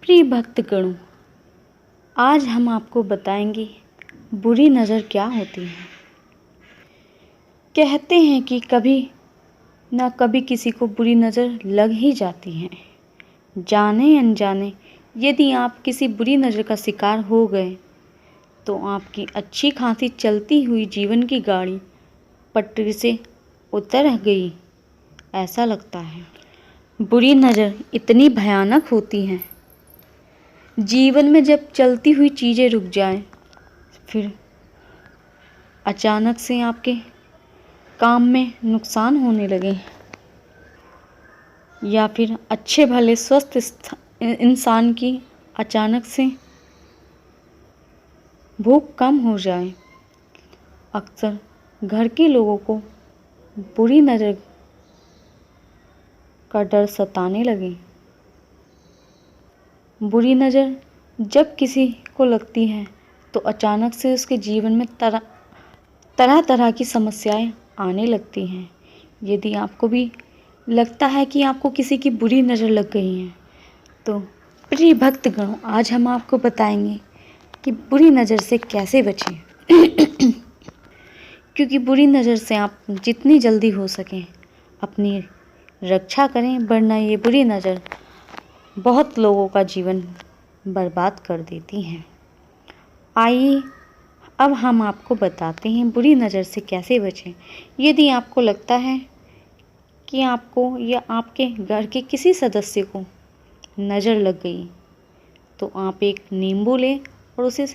प्रिय भक्तगणों, आज हम आपको बताएंगे बुरी नज़र क्या होती है। कहते हैं कि कभी ना कभी किसी को बुरी नज़र लग ही जाती है। जाने अनजाने यदि आप किसी बुरी नज़र का शिकार हो गए तो आपकी अच्छी खासी चलती हुई जीवन की गाड़ी पटरी से उतर गई, ऐसा लगता है। बुरी नज़र इतनी भयानक होती है, जीवन में जब चलती हुई चीज़ें रुक जाएं, फिर अचानक से आपके काम में नुकसान होने लगे, या फिर अच्छे भले स्वस्थ इंसान की अचानक से भूख कम हो जाए। अक्सर घर के लोगों को बुरी नज़र का डर सताने लगे। बुरी नज़र जब किसी को लगती है तो अचानक से उसके जीवन में तरह तरह की समस्याएं आने लगती हैं। यदि आपको भी लगता है कि आपको किसी की बुरी नज़र लग गई है तो प्रिय भक्तगणों, आज हम आपको बताएंगे कि बुरी नज़र से कैसे बचें। क्योंकि बुरी नज़र से आप जितनी जल्दी हो सके अपनी रक्षा करें, वरना ये बुरी नज़र बहुत लोगों का जीवन बर्बाद कर देती हैं। आइए अब हम आपको बताते हैं बुरी नज़र से कैसे बचें। यदि आपको लगता है कि आपको या आपके घर के किसी सदस्य को नज़र लग गई तो आप एक नींबू लें और उसे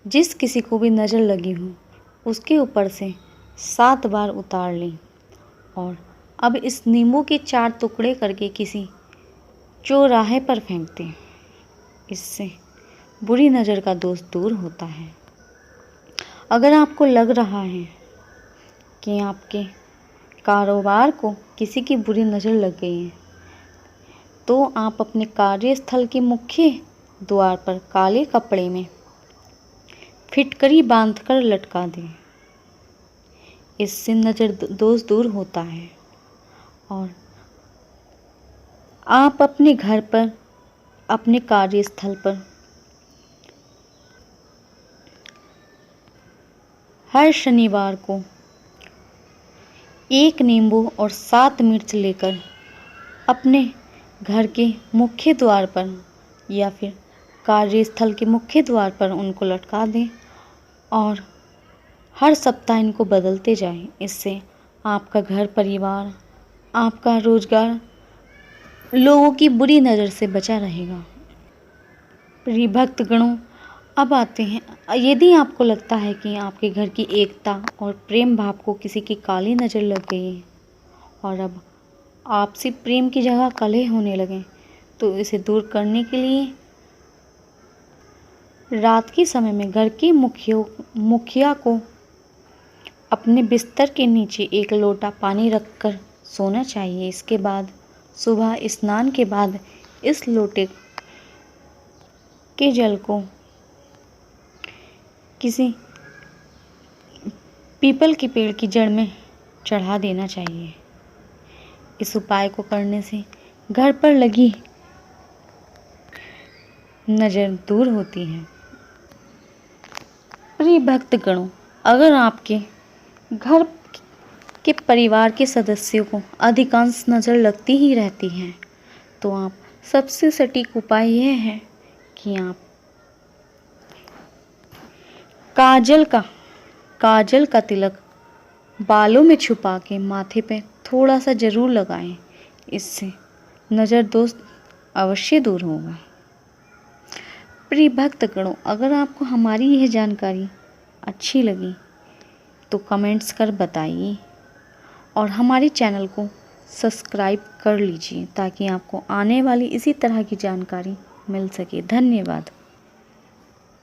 जिस किसी को भी नज़र लगी हो उसके ऊपर से 7 बार उतार लें और अब इस नींबू के 4 टुकड़े करके किसी चौराहे पर फेंक दें। इससे बुरी नज़र का दोष दूर होता है। अगर आपको लग रहा है कि आपके कारोबार को किसी की बुरी नज़र लग गई है तो आप अपने कार्यस्थल के मुख्य द्वार पर काले कपड़े में फिटकरी बांधकर लटका दें। इससे नज़र दोष दूर होता है। और आप अपने घर पर, अपने कार्यस्थल पर हर शनिवार को 1 नींबू और 7 मिर्च लेकर अपने घर के मुख्य द्वार पर या फिर कार्यस्थल के मुख्य द्वार पर उनको लटका दें और हर सप्ताह इनको बदलते जाएं। इससे आपका घर परिवार, आपका रोजगार लोगों की बुरी नज़र से बचा रहेगा। प्रिय भक्तगणों, अब आते हैं, यदि आपको लगता है कि आपके घर की एकता और प्रेम भाव को किसी की काली नज़र लग गई है और अब आपसी प्रेम की जगह कलह होने लगे तो इसे दूर करने के लिए रात के समय में घर के मुखिया को अपने बिस्तर के नीचे 1 लोटा पानी रखकर सोना चाहिए। इसके बाद सुबह स्नान के बाद इस लोटे के जल को किसी पीपल के पेड़ की जड़ में चढ़ा देना चाहिए। इस उपाय को करने से घर पर लगी नज़र दूर होती है। प्रिय भक्तगणों, अगर आपके घर के परिवार के सदस्यों को अधिकांश नज़र लगती ही रहती है तो आप सबसे सटीक उपाय यह है कि आप काजल का तिलक बालों में छुपा के माथे पे थोड़ा सा ज़रूर लगाएं। इससे नज़र दोष अवश्य दूर होगा। प्रिय भक्तगणों, अगर आपको हमारी यह जानकारी अच्छी लगी तो कमेंट्स कर बताइए और हमारे चैनल को सब्सक्राइब कर लीजिए ताकि आपको आने वाली इसी तरह की जानकारी मिल सके। धन्यवाद।